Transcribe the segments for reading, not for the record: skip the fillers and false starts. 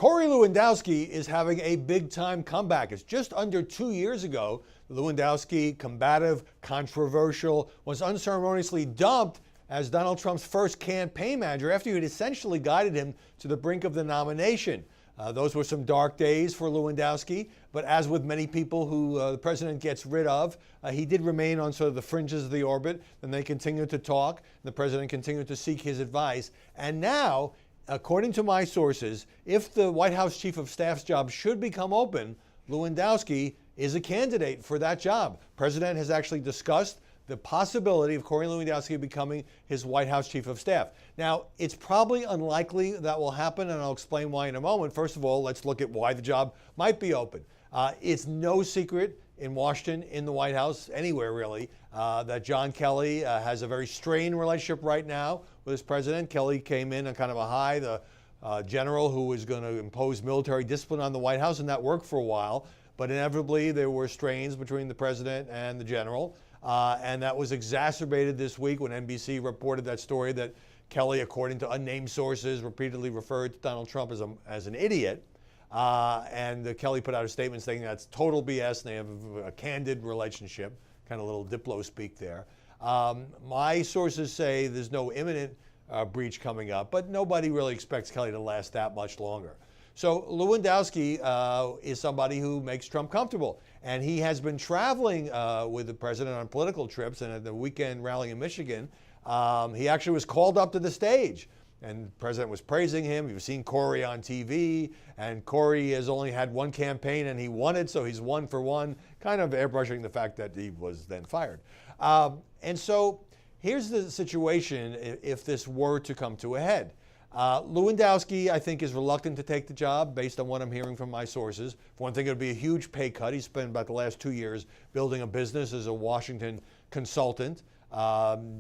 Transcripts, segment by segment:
Corey Lewandowski is having a big-time comeback. It's just under 2 years ago. Lewandowski, combative, controversial, was unceremoniously dumped as Donald Trump's first campaign manager after he had essentially guided him to the brink of the nomination. Those were some dark days for Lewandowski, but as with many people who the president gets rid of, he did remain on sort of the fringes of the orbit. Then they continued to talk. The president continued to seek his advice. And now, according to my sources, if the White House Chief of Staff's job should become open, Lewandowski is a candidate for that job. The president has actually discussed the possibility of Corey Lewandowski becoming his White House Chief of Staff. Now, it's probably unlikely that will happen, and I'll explain why in a moment. First of all, let's look at why the job might be open. It's no secret in Washington, in the White House, anywhere really, that John Kelly has a very strained relationship right now with his president. Kelly came in on kind of a high, the general who was going to impose military discipline on the White House, and that worked for a while. But inevitably, there were strains between the president and the general. And that was exacerbated this week when NBC reported that story that Kelly, according to unnamed sources, repeatedly referred to Donald Trump as an idiot. And Kelly put out a statement saying that's total BS and they have a candid relationship, kind of a little Diplo speak there. My sources say there's no imminent breach coming up, but nobody really expects Kelly to last that much longer. So Lewandowski is somebody who makes Trump comfortable. And he has been traveling with the president on political trips, and at the weekend rally in Michigan, he actually was called up to the stage. And the president was praising him. You've seen Corey on TV, and Corey has only had one campaign and he won it, so he's 1 for 1, kind of airbrushing the fact that he was then fired. And so here's the situation if this were to come to a head. Lewandowski, I think, is reluctant to take the job based on what I'm hearing from my sources. For one thing, it would be a huge pay cut. He spent about the last 2 years building a business as a Washington consultant,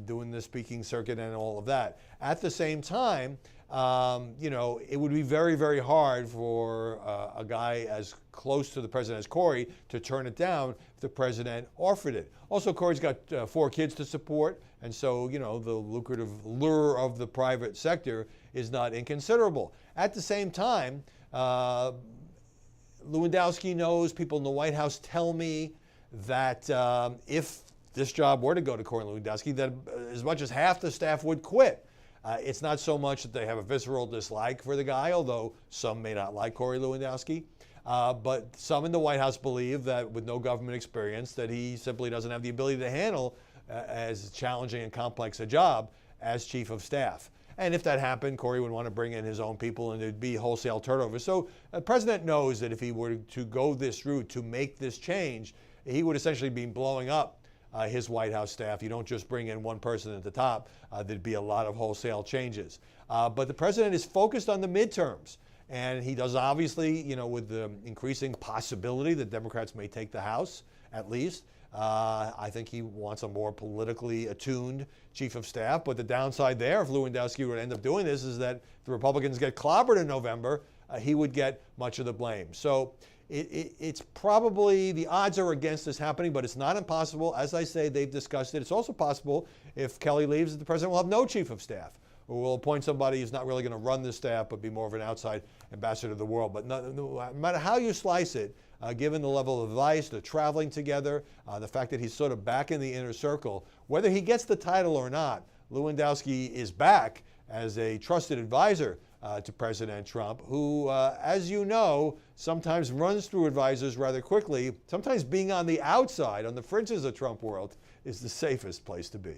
doing the speaking circuit and all of that. At the same time, it would be very, very hard for a guy as close to the president as Corey to turn it down if the president offered it. Also, Corey's got 4 kids to support, and so, the lucrative lure of the private sector is not inconsiderable. At the same time, Lewandowski knows, people in the White House tell me that if this job were to go to Corey Lewandowski, that as much as half the staff would quit. It's not so much that they have a visceral dislike for the guy, although some may not like Corey Lewandowski. But some in the White House believe that with no government experience, that he simply doesn't have the ability to handle as challenging and complex a job as Chief of Staff. And if that happened, Corey would want to bring in his own people and there'd be wholesale turnover. So the president knows that if he were to go this route, to make this change, he would essentially be blowing up his White House staff. You don't just bring in one person at the top. There'd be a lot of wholesale changes. But the president is focused on the midterms. And he does obviously, with the increasing possibility that Democrats may take the House, at least. I think he wants a more politically attuned chief of staff. But the downside there, if Lewandowski would end up doing this, is that if the Republicans get clobbered in November, he would get much of the blame. So it's probably, the odds are against this happening, but it's not impossible. As I say, they've discussed it. It's also possible if Kelly leaves, that the president will have no chief of staff, or will appoint somebody who's not really going to run the staff, but be more of an outside ambassador to the world. But no matter how you slice it, given the level of advice, the traveling together, the fact that he's sort of back in the inner circle, whether he gets the title or not, Lewandowski is back as a trusted advisor to President Trump, who, as you know, sometimes runs through advisors rather quickly. Sometimes being on the outside, on the fringes of Trump world, is the safest place to be.